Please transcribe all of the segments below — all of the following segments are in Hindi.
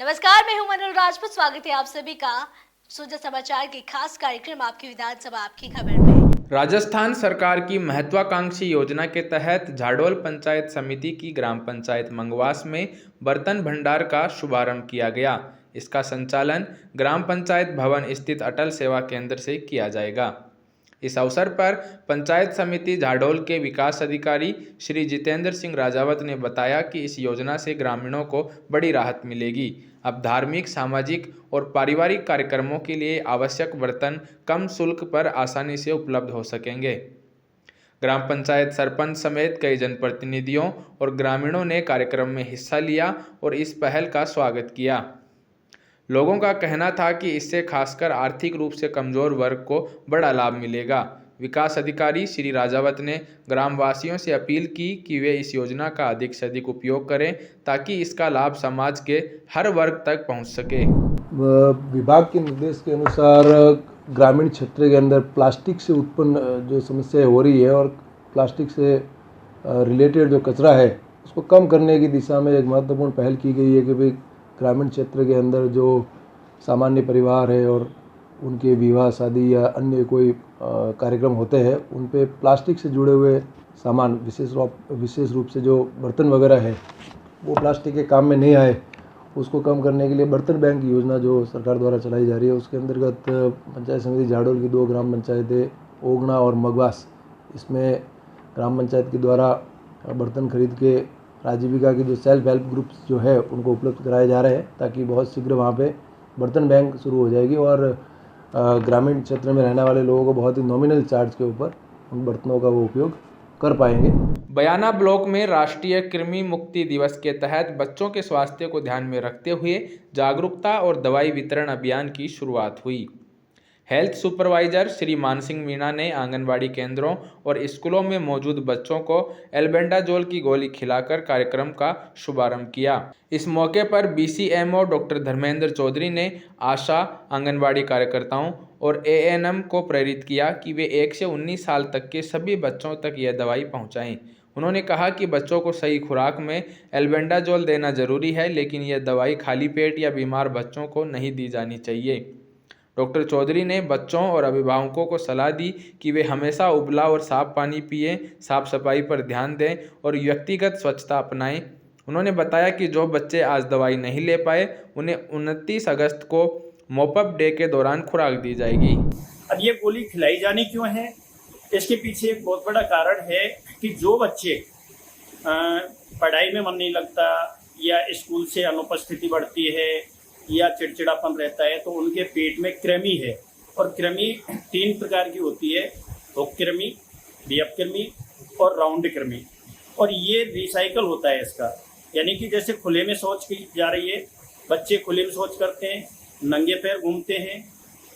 नमस्कार, मैं हूं मनोज राजपूत। स्वागत है आप सभी का सुजा समाचार के खास कार्यक्रम आपकी विधानसभा आपकी खबर में। राजस्थान सरकार की महत्वाकांक्षी योजना के तहत झाडोल पंचायत समिति की ग्राम पंचायत मंगवास में बर्तन भंडार का शुभारंभ किया गया। इसका संचालन ग्राम पंचायत भवन स्थित अटल सेवा केंद्र से किया जाएगा। इस अवसर पर पंचायत समिति झाडोल के विकास अधिकारी श्री जितेंद्र सिंह राजावत ने बताया कि इस योजना से ग्रामीणों को बड़ी राहत मिलेगी। अब धार्मिक, सामाजिक और पारिवारिक कार्यक्रमों के लिए आवश्यक बर्तन कम शुल्क पर आसानी से उपलब्ध हो सकेंगे। ग्राम पंचायत सरपंच समेत कई जनप्रतिनिधियों और ग्रामीणों ने कार्यक्रम में हिस्सा लिया और इस पहल का स्वागत किया। लोगों का कहना था कि इससे खासकर आर्थिक रूप से कमजोर वर्ग को बड़ा लाभ मिलेगा। विकास अधिकारी श्री राजावत ने ग्रामवासियों से अपील की कि वे इस योजना का अधिक से अधिक उपयोग करें ताकि इसका लाभ समाज के हर वर्ग तक पहुंच सके। विभाग के निर्देश के अनुसार ग्रामीण क्षेत्र के अंदर प्लास्टिक से उत्पन्न जो समस्या हो रही है और प्लास्टिक से रिलेटेड जो कचरा है उसको कम करने की दिशा में एक महत्वपूर्ण पहल की गई है कि भाई ग्रामीण क्षेत्र के अंदर जो सामान्य परिवार है और उनके विवाह, शादी या अन्य कोई कार्यक्रम होते हैं उन पे प्लास्टिक से जुड़े हुए सामान, विशेष रूप से जो बर्तन वगैरह है वो प्लास्टिक के काम में नहीं आए, उसको कम करने के लिए बर्तन बैंक की योजना जो सरकार द्वारा चलाई जा रही है उसके अंतर्गत पंचायत समिति झाडोल की 2 ग्राम पंचायतें ओगना और मगवास, इसमें ग्राम पंचायत के द्वारा बर्तन खरीद के आजीविका की जो सेल्फ हेल्प ग्रुप्स जो है उनको उपलब्ध कराए जा रहे हैं ताकि बहुत शीघ्र वहाँ पे बर्तन बैंक शुरू हो जाएगी और ग्रामीण क्षेत्र में रहने वाले लोगों को बहुत ही नॉमिनल चार्ज के ऊपर उन बर्तनों का वो उपयोग कर पाएंगे। बयाना ब्लॉक में राष्ट्रीय कृमि मुक्ति दिवस के तहत बच्चों के स्वास्थ्य को ध्यान में रखते हुए जागरूकता और दवाई वितरण अभियान की शुरुआत हुई। हेल्थ सुपरवाइजर श्री मानसिंह मीणा ने आंगनबाड़ी केंद्रों और स्कूलों में मौजूद बच्चों को एल्बेंडाजोल की गोली खिलाकर कार्यक्रम का शुभारंभ किया। इस मौके पर BCMO डॉक्टर धर्मेंद्र चौधरी ने आशा, आंगनबाड़ी कार्यकर्ताओं और ANM को प्रेरित किया कि वे 1 से 19 साल तक के सभी बच्चों तक यह दवाई पहुंचाएं। उन्होंने कहा कि बच्चों को सही खुराक में एल्बेंडाजोल देना जरूरी है, लेकिन यह दवाई खाली पेट या बीमार बच्चों को नहीं दी जानी चाहिए। डॉक्टर चौधरी ने बच्चों और अभिभावकों को सलाह दी कि वे हमेशा उबला और साफ पानी पिएं, साफ सफाई पर ध्यान दें और व्यक्तिगत स्वच्छता अपनाएं। उन्होंने बताया कि जो बच्चे आज दवाई नहीं ले पाए उन्हें 29 अगस्त को मॉपअप डे के दौरान खुराक दी जाएगी। अब ये गोली खिलाई जानी क्यों है, इसके पीछे एक बहुत बड़ा कारण है कि जो बच्चे पढ़ाई में मन नहीं लगता या स्कूल से अनुपस्थिति बढ़ती है या चिड़चिड़ापन रहता है तो उनके पेट में कृमि है। और कृमि 3 प्रकार की होती है, भोग कृमि, बियप कृमि और राउंड कृमि। और ये रिसाइकल होता है इसका, यानी कि जैसे खुले में शौच की जा रही है, बच्चे खुले में शौच करते हैं, नंगे पैर घूमते हैं,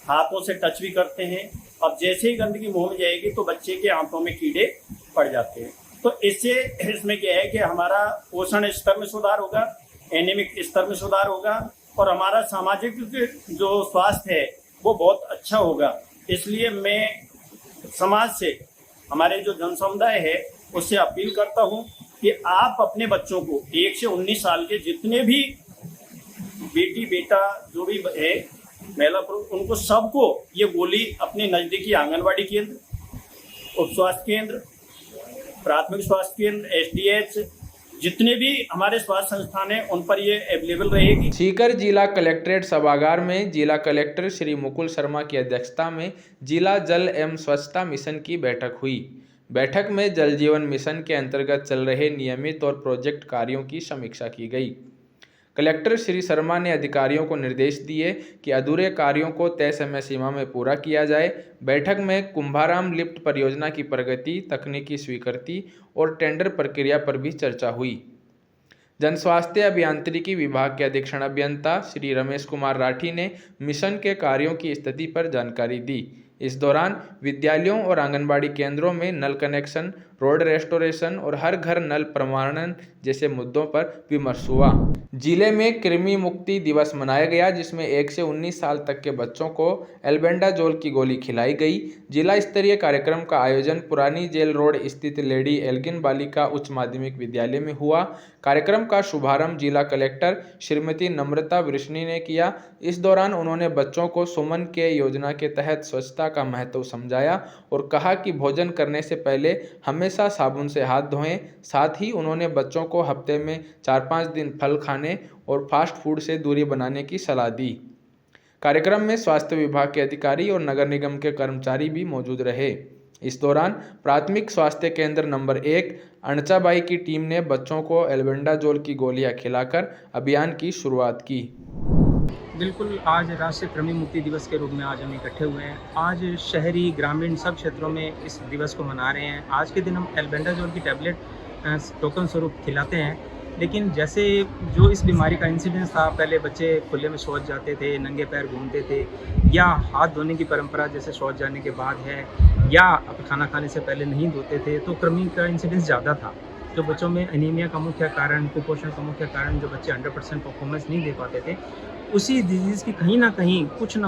हाथों से टच भी करते हैं। अब जैसे ही गंदगी मुंह में जाएगी तो बच्चे के हाथों में कीड़े पड़ जाते हैं। तो इसमें क्या है कि हमारा पोषण स्तर में सुधार होगा, एनीमिक स्तर में सुधार होगा और हमारा सामाजिक जो स्वास्थ्य है वो बहुत अच्छा होगा। इसलिए मैं समाज से, हमारे जो जन समुदाय है उससे अपील करता हूँ कि आप अपने बच्चों को 1 से 19 साल के जितने भी बेटी बेटा जो भी है, महिला पुरुष, उनको सबको ये गोली अपने नज़दीकी आंगनबाड़ी केंद्र, उप स्वास्थ्य केंद्र, प्राथमिक स्वास्थ्य केंद्र, SDH, जितने भी हमारे स्वास्थ्य संस्थान हैं उन पर ये अवेलेबल रहेगी। सीकर जिला कलेक्ट्रेट सभागार में जिला कलेक्टर श्री मुकुल शर्मा की अध्यक्षता में जिला जल एवं स्वच्छता मिशन की बैठक हुई। बैठक में जल जीवन मिशन के अंतर्गत चल रहे नियमित और प्रोजेक्ट कार्यों की समीक्षा की गई। कलेक्टर श्री शर्मा ने अधिकारियों को निर्देश दिए कि अधूरे कार्यों को तय समय सीमा में पूरा किया जाए। बैठक में कुंभाराम लिफ्ट परियोजना की प्रगति, तकनीकी स्वीकृति और टेंडर प्रक्रिया पर भी चर्चा हुई। जन स्वास्थ्य अभियांत्रिकी विभाग के अधीक्षण अभियंता श्री रमेश कुमार राठी ने मिशन के कार्यों की स्थिति पर जानकारी दी। इस दौरान विद्यालयों और आंगनबाड़ी केंद्रों में नल कनेक्शन, रोड रेस्टोरेशन और हर घर नल प्रमाणन जैसे मुद्दों पर विमर्श हुआ। जिले में कृमि मुक्ति दिवस मनाया गया, जिसमें 1 से 19 साल तक के बच्चों को एल्बेंडाजोल की गोली खिलाई गई। जिला स्तरीय कार्यक्रम का आयोजन पुरानी जेल रोड स्थित लेडी एल्गिन बालिका उच्च माध्यमिक विद्यालय में हुआ। कार्यक्रम का शुभारंभ जिला कलेक्टर श्रीमती नम्रता वृष्णी ने किया। इस दौरान उन्होंने बच्चों को सुमन के योजना के तहत स्वच्छता का महत्व समझाया और कहा कि भोजन करने से पहले हमेशा साबुन से हाथ धोएं। साथ ही उन्होंने बच्चों को हफ्ते में 4-5 दिन फल खाने और फास्ट फूड से दूरी बनाने की सलाह दी। कार्यक्रम में स्वास्थ्य विभाग के अधिकारी और नगर निगम के कर्मचारी भी मौजूद रहे। इस दौरान प्राथमिक स्वास्थ्य केंद्र नंबर 1 अणचाबाई की टीम ने बच्चों को एल्बेंडाजोल की गोलियां खिलाकर अभियान की शुरुआत की। बिल्कुल, आज राष्ट्रीय कृमि मुक्ति दिवस के रूप में आज हम इकट्ठे हुए हैं। आज शहरी ग्रामीण सब क्षेत्रों में इस दिवस को मना रहे हैं। आज के दिन हम एल्बेंडाजोल की टैबलेट टोकन स्वरूप खिलाते हैं। लेकिन जैसे जो इस बीमारी का इंसिडेंस था, पहले बच्चे खुले में शौच जाते थे, नंगे पैर घूमते थे, या हाथ धोने की परंपरा जैसे शौच जाने के बाद है, या खाना खाने से पहले नहीं धोते थे, तो कृमि का इंसिडेंस ज़्यादा था। जो बच्चों में एनीमिया का मुख्य कारण, कुपोषण का मुख्य कारण, जो बच्चे 100% परफॉर्मेंस नहीं दे पाते थे, उसी डिजीज़ की कहीं ना कहीं कुछ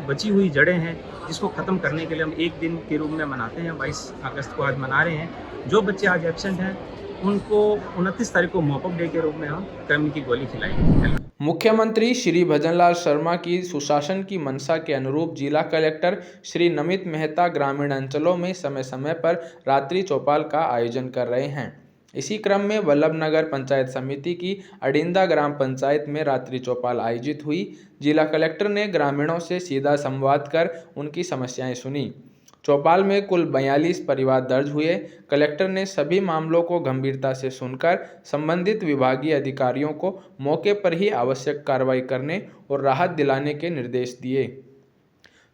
बची हुई जड़ें हैं, जिसको ख़त्म करने के लिए हम एक दिन के रूप में मनाते हैं। 22 अगस्त को आज मना रहे हैं। जो बच्चे आज एब्सेंट हैं उनको 29 तारीख को मॉपअप डे के रूप में हम कृमि की गोली खिलाएंगे। मुख्यमंत्री श्री भजनलाल शर्मा की सुशासन की मंशा के अनुरूप जिला कलेक्टर श्री नमित मेहता ग्रामीण अंचलों में समय समय पर रात्रि चौपाल का आयोजन कर रहे हैं। इसी क्रम में वल्लभनगर पंचायत समिति की अडिंदा ग्राम पंचायत में रात्रि चौपाल आयोजित हुई। जिला कलेक्टर ने ग्रामीणों से सीधा संवाद कर उनकी समस्याएं सुनी। चौपाल में कुल 42 परिवार दर्ज हुए। कलेक्टर ने सभी मामलों को गंभीरता से सुनकर संबंधित विभागीय अधिकारियों को मौके पर ही आवश्यक कार्रवाई करने और राहत दिलाने के निर्देश दिए।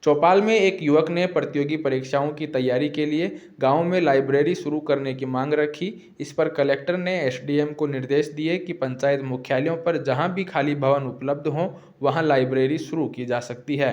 चौपाल में एक युवक ने प्रतियोगी परीक्षाओं की तैयारी के लिए गांव में लाइब्रेरी शुरू करने की मांग रखी। इस पर कलेक्टर ने एसडीएम को निर्देश दिए कि पंचायत मुख्यालयों पर जहां भी खाली भवन उपलब्ध हों वहां लाइब्रेरी शुरू की जा सकती है।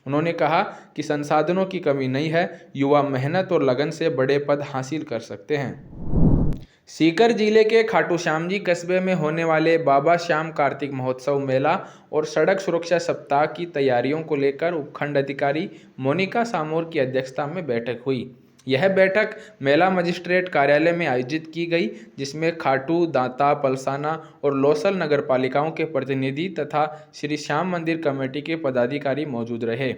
उन्होंने कहा कि संसाधनों की कमी नहीं है, युवा मेहनत और लगन से बड़े पद हासिल कर सकते हैं। सीकर जिले के खाटू श्याम जी कस्बे में होने वाले बाबा श्याम कार्तिक महोत्सव मेला और सड़क सुरक्षा सप्ताह की तैयारियों को लेकर उपखंड अधिकारी मोनिका सामोर की अध्यक्षता में बैठक हुई। यह बैठक मेला मजिस्ट्रेट कार्यालय में आयोजित की गई, जिसमें खाटू, दांता, पलसाना और लोसल नगर पालिकाओं के प्रतिनिधि तथा श्री श्याम मंदिर कमेटी के पदाधिकारी मौजूद रहे।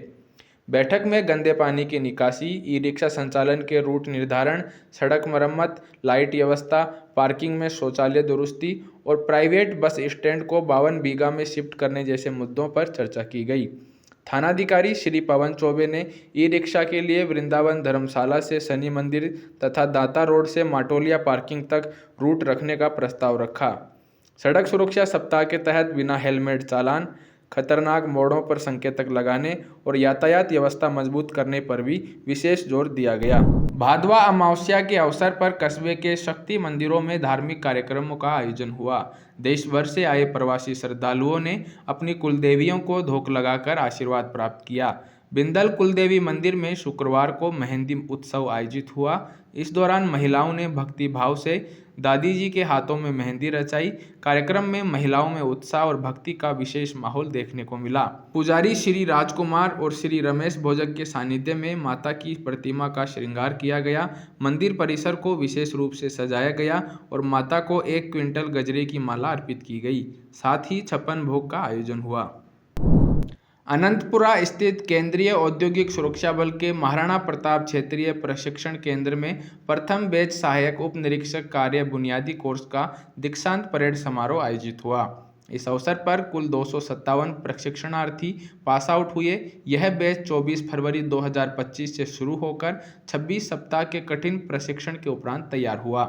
बैठक में गंदे पानी की निकासी, ई रिक्शा संचालन के रूट निर्धारण, सड़क मरम्मत, लाइट व्यवस्था, पार्किंग में शौचालय दुरुस्ती और प्राइवेट बस स्टैंड को 52 बीघा में शिफ्ट करने जैसे मुद्दों पर चर्चा की गई। थानाधिकारी श्री पवन चौबे ने ई रिक्शा के लिए वृंदावन धर्मशाला से शनि मंदिर तथा दाता रोड से माटोलिया पार्किंग तक रूट रखने का प्रस्ताव रखा। सड़क सुरक्षा सप्ताह के तहत बिना हेलमेट चालान, खतरनाक मोड़ों पर संकेतक लगाने और यातायात व्यवस्था मजबूत करने पर भी विशेष जोर दिया गया। भादवा अमावस्या के अवसर पर कस्बे के शक्ति मंदिरों में धार्मिक कार्यक्रमों का आयोजन हुआ। देश भर से आए प्रवासी श्रद्धालुओं ने अपनी कुलदेवियों को धोख लगाकर आशीर्वाद प्राप्त किया। बिंदल कुलदेवी मंदिर में शुक्रवार को मेहंदी उत्सव आयोजित हुआ। इस दौरान महिलाओं ने भक्ति भाव से दादी जी के हाथों में मेहंदी रचाई। कार्यक्रम में महिलाओं में उत्साह और भक्ति का विशेष माहौल देखने को मिला। पुजारी श्री राजकुमार और श्री रमेश भोजक के सानिध्य में माता की प्रतिमा का श्रृंगार किया गया। मंदिर परिसर को विशेष रूप से सजाया गया और माता को 1 क्विंटल गजरे की माला अर्पित की गई। साथ ही 56 भोग का आयोजन हुआ। अनंतपुरा स्थित केंद्रीय औद्योगिक सुरक्षा बल के महाराणा प्रताप क्षेत्रीय प्रशिक्षण केंद्र में प्रथम बैच सहायक उप निरीक्षक कार्य बुनियादी कोर्स का दीक्षांत परेड समारोह आयोजित हुआ। इस अवसर पर कुल 257 प्रशिक्षणार्थी पास आउट हुए। यह बैच 24 फरवरी 2025 से शुरू होकर 26 सप्ताह के कठिन प्रशिक्षण के उपरांत तैयार हुआ।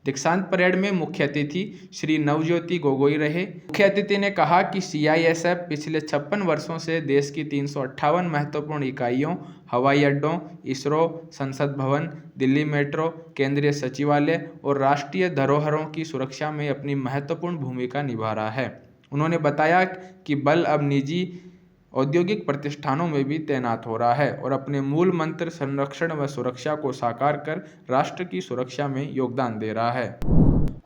दीक्षांत परेड में मुख्य अतिथि श्री नवज्योति गोगोई रहे। मुख्य अतिथि ने कहा कि सीआईएसएफ पिछले 56 वर्षों से देश की 358 महत्वपूर्ण इकाइयों, हवाई अड्डों, इसरो, संसद भवन, दिल्ली मेट्रो, केंद्रीय सचिवालय और राष्ट्रीय धरोहरों की सुरक्षा में अपनी महत्वपूर्ण भूमिका निभा रहा है। उन्होंने बताया कि बल अब निजी औद्योगिक प्रतिष्ठानों में भी तैनात हो रहा है और अपने मूल मंत्र संरक्षण व सुरक्षा को साकार कर राष्ट्र की सुरक्षा में योगदान दे रहा है।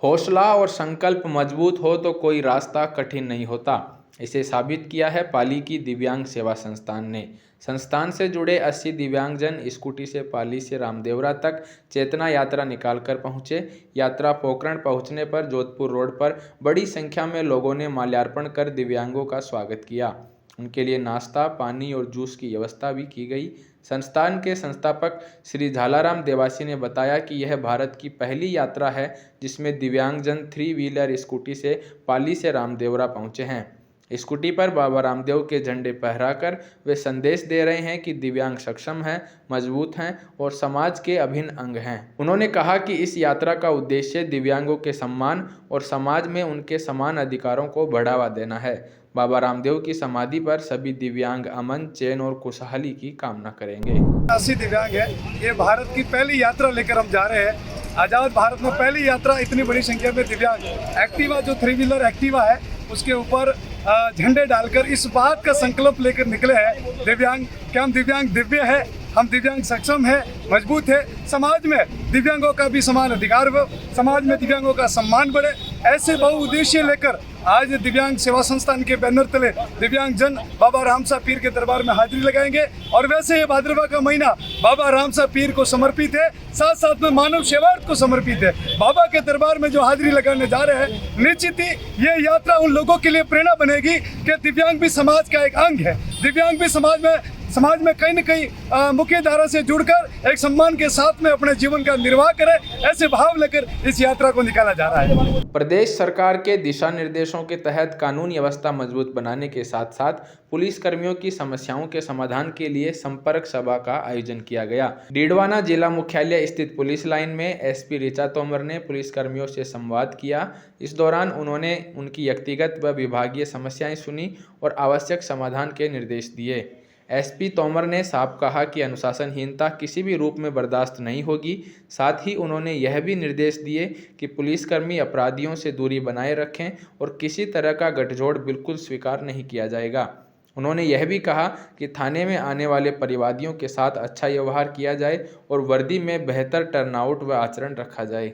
हौसला और संकल्प मजबूत हो तो कोई रास्ता कठिन नहीं होता। इसे साबित किया है पाली की दिव्यांग सेवा संस्थान ने। संस्थान से जुड़े 80 दिव्यांगजन स्कूटी से पाली से रामदेवरा तक चेतना यात्रा निकालकर पहुंचे। यात्रा पोखरण पहुंचने पर जोधपुर रोड पर बड़ी संख्या में लोगों ने माल्यार्पण कर दिव्यांगों का स्वागत किया। उनके लिए नाश्ता, पानी और जूस की व्यवस्था भी की गई। संस्थान के संस्थापक श्री झालाराम देवासी ने बताया कि यह भारत की पहली यात्रा है जिसमें दिव्यांगजन 3 व्हीलर स्कूटी से पाली से रामदेवरा पहुंचे हैं। स्कूटी पर बाबा रामदेव के झंडे फहराकर वे संदेश दे रहे हैं कि दिव्यांग सक्षम हैं, मजबूत हैं और समाज के अभिन्न अंग हैं। उन्होंने कहा कि इस यात्रा का उद्देश्य दिव्यांगों के सम्मान और समाज में उनके समान अधिकारों को बढ़ावा देना है। बाबा रामदेव की समाधि पर सभी दिव्यांग अमन, चैन और खुशहाली की कामना करेंगे। 80 दिव्यांग है। ये भारत की पहली यात्रा लेकर हम जा रहे हैं। आज़ाद भारत में पहली यात्रा, इतनी बड़ी संख्या में दिव्यांग। एक्टिवा जो 3 व्हीलर एक्टिवा है उसके ऊपर झंडे डालकर इस बात का संकल्प लेकर निकले हैं दिव्यांग कि हम दिव्यांग दिव्य है, हम दिव्यांग सक्षम है, मजबूत है। समाज में दिव्यांगों का भी समान अधिकार हो, समाज में दिव्यांगों का सम्मान बढ़े, ऐसे बहुउद्देश्य लेकर आज दिव्यांग सेवा संस्थान के बैनर तले दिव्यांग जन बाबा रामसा पीर के दरबार में हाजिरी लगाएंगे। और वैसे ये भाद्रवा का महीना बाबा रामसा पीर को समर्पित है, साथ साथ में मानव सेवार्थ को समर्पित है। बाबा के दरबार में जो हाजिरी लगाने जा रहे हैं, निश्चित ही ये यात्रा उन लोगों के लिए प्रेरणा बनेगी कि दिव्यांग भी समाज का एक अंग है। दिव्यांग भी समाज में कहीं न कहीं मुख्य धारा से जुड़कर एक सम्मान के साथ में अपने जीवन का निर्वाह करे, ऐसे भाव लेकर इस यात्रा को निकाला जा रहा है। प्रदेश सरकार के दिशा निर्देशों के तहत कानून व्यवस्था मजबूत बनाने के साथ साथ पुलिस कर्मियों की समस्याओं के समाधान के लिए संपर्क सभा का आयोजन किया गया। डीडवाना जिला मुख्यालय स्थित पुलिस लाइन में एसपी ऋचा तोमर ने पुलिस कर्मियों से संवाद किया। इस दौरान उन्होंने उनकी व्यक्तिगत व विभागीय समस्याएं सुनी और आवश्यक समाधान के निर्देश दिए। एसपी तोमर ने साफ कहा कि अनुशासनहीनता किसी भी रूप में बर्दाश्त नहीं होगी। साथ ही उन्होंने यह भी निर्देश दिए कि पुलिसकर्मी अपराधियों से दूरी बनाए रखें और किसी तरह का गठजोड़ बिल्कुल स्वीकार नहीं किया जाएगा। उन्होंने यह भी कहा कि थाने में आने वाले परिवादियों के साथ अच्छा व्यवहार किया जाए और वर्दी में बेहतर टर्नआउट व आचरण रखा जाए।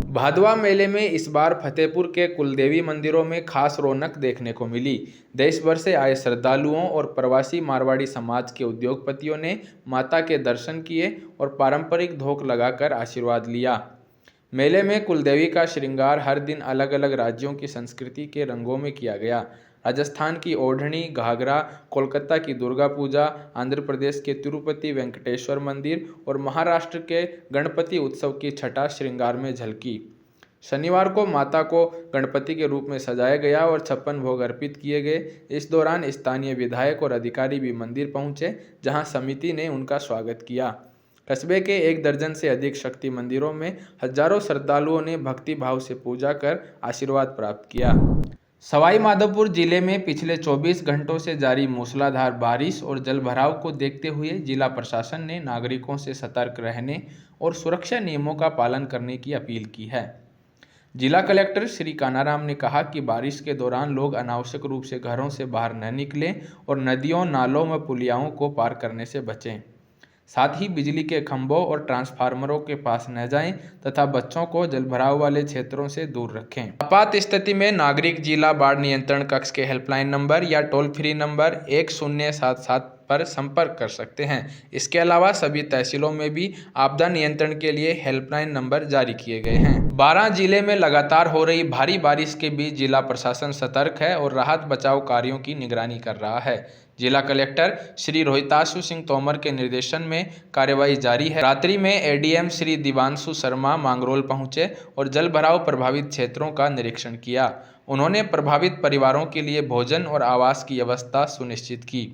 भादवा मेले में इस बार फतेहपुर के कुलदेवी मंदिरों में खास रौनक देखने को मिली। देश भर से आए श्रद्धालुओं और प्रवासी मारवाड़ी समाज के उद्योगपतियों ने माता के दर्शन किए और पारंपरिक धोख लगाकर आशीर्वाद लिया। मेले में कुलदेवी का श्रृंगार हर दिन अलग अलग राज्यों की संस्कृति के रंगों में किया गया। राजस्थान की ओढ़नी, घाघरा, कोलकाता की दुर्गा पूजा, आंध्र प्रदेश के तिरुपति वेंकटेश्वर मंदिर और महाराष्ट्र के गणपति उत्सव की छटा श्रृंगार में झलकी। शनिवार को माता को गणपति के रूप में सजाया गया और 56 भोग अर्पित किए गए। इस दौरान स्थानीय विधायक और अधिकारी भी मंदिर पहुंचे, जहां समिति ने उनका स्वागत किया। कस्बे के 1 दर्जन से अधिक शक्ति मंदिरों में हजारों श्रद्धालुओं ने भक्ति भाव से पूजा कर आशीर्वाद प्राप्त किया। सवाई माधोपुर जिले में पिछले 24 घंटों से जारी मूसलाधार बारिश और जलभराव को देखते हुए जिला प्रशासन ने नागरिकों से सतर्क रहने और सुरक्षा नियमों का पालन करने की अपील की है। जिला कलेक्टर श्री कानाराम ने कहा कि बारिश के दौरान लोग अनावश्यक रूप से घरों से बाहर न निकलें और नदियों, नालों व पुलियाओं को पार करने से बचें। साथ ही बिजली के खंभों और ट्रांसफार्मरों के पास न जाएं तथा बच्चों को जलभराव वाले क्षेत्रों से दूर रखें। आपात स्थिति में नागरिक जिला बाढ़ नियंत्रण कक्ष के हेल्पलाइन नंबर या टोल फ्री नंबर 1077 पर संपर्क कर सकते हैं। इसके अलावा सभी तहसीलों में भी आपदा नियंत्रण के लिए हेल्पलाइन नंबर जारी किए गए हैं। 12 जिले में लगातार हो रही भारी बारिश के बीच जिला प्रशासन सतर्क है और राहत बचाव कार्यों की निगरानी कर रहा है। जिला कलेक्टर श्री रोहिताशु सिंह तोमर के निर्देशन में कार्यवाही जारी है। रात्रि में एडीएम श्री दिवांशु शर्मा मांगरोल पहुंचे और जल भराव प्रभावित क्षेत्रों का निरीक्षण किया। उन्होंने प्रभावित परिवारों के लिए भोजन और आवास की व्यवस्था सुनिश्चित की।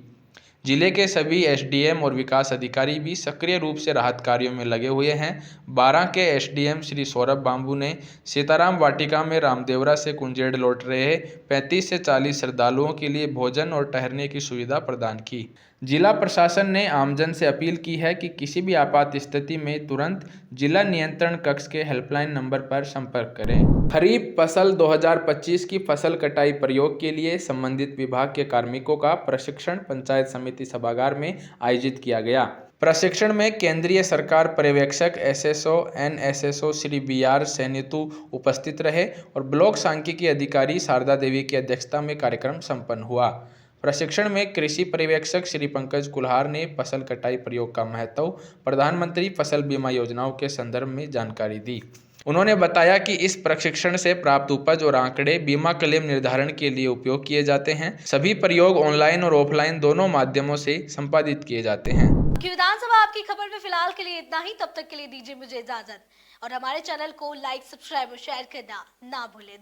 जिले के सभी एसडीएम और विकास अधिकारी भी सक्रिय रूप से राहत कार्यों में लगे हुए हैं। 12 के एसडीएम श्री सौरभ बांबू ने सीताराम वाटिका में रामदेवरा से कुंजेड़ लौट रहे 35 से 40 श्रद्धालुओं के लिए भोजन और ठहरने की सुविधा प्रदान की। जिला प्रशासन ने आमजन से अपील की है कि किसी भी आपात स्थिति में तुरंत जिला नियंत्रण कक्ष के हेल्पलाइन नंबर पर संपर्क करें। खरीफ फसल 2025 की फसल कटाई प्रयोग के लिए संबंधित विभाग के कार्मिकों का प्रशिक्षण पंचायत समिति सभागार में आयोजित किया गया। प्रशिक्षण में केंद्रीय सरकार पर्यवेक्षक एसएसओ एनएसएसओ श्री BR सैनितु उपस्थित रहे और ब्लॉक सांख्यिकी अधिकारी शारदा देवी की अध्यक्षता में कार्यक्रम संपन्न हुआ। प्रशिक्षण में कृषि पर्यवेक्षक श्री पंकज कुल्हार ने फसल कटाई प्रयोग का महत्व, प्रधानमंत्री फसल बीमा योजनाओं के संदर्भ में जानकारी दी। उन्होंने बताया कि इस प्रशिक्षण से प्राप्त उपज और आंकड़े बीमा क्लेम निर्धारण के लिए उपयोग किए जाते हैं। सभी प्रयोग ऑनलाइन और ऑफलाइन दोनों माध्यमों से संपादित किए जाते हैं। आपकी विधानसभा आपकी खबर में फिलहाल के लिए इतना ही। तब तक के लिए दीजिए मुझे इजाजत और हमारे चैनल को लाइक, सब्सक्राइब और शेयर करना ना भूलें।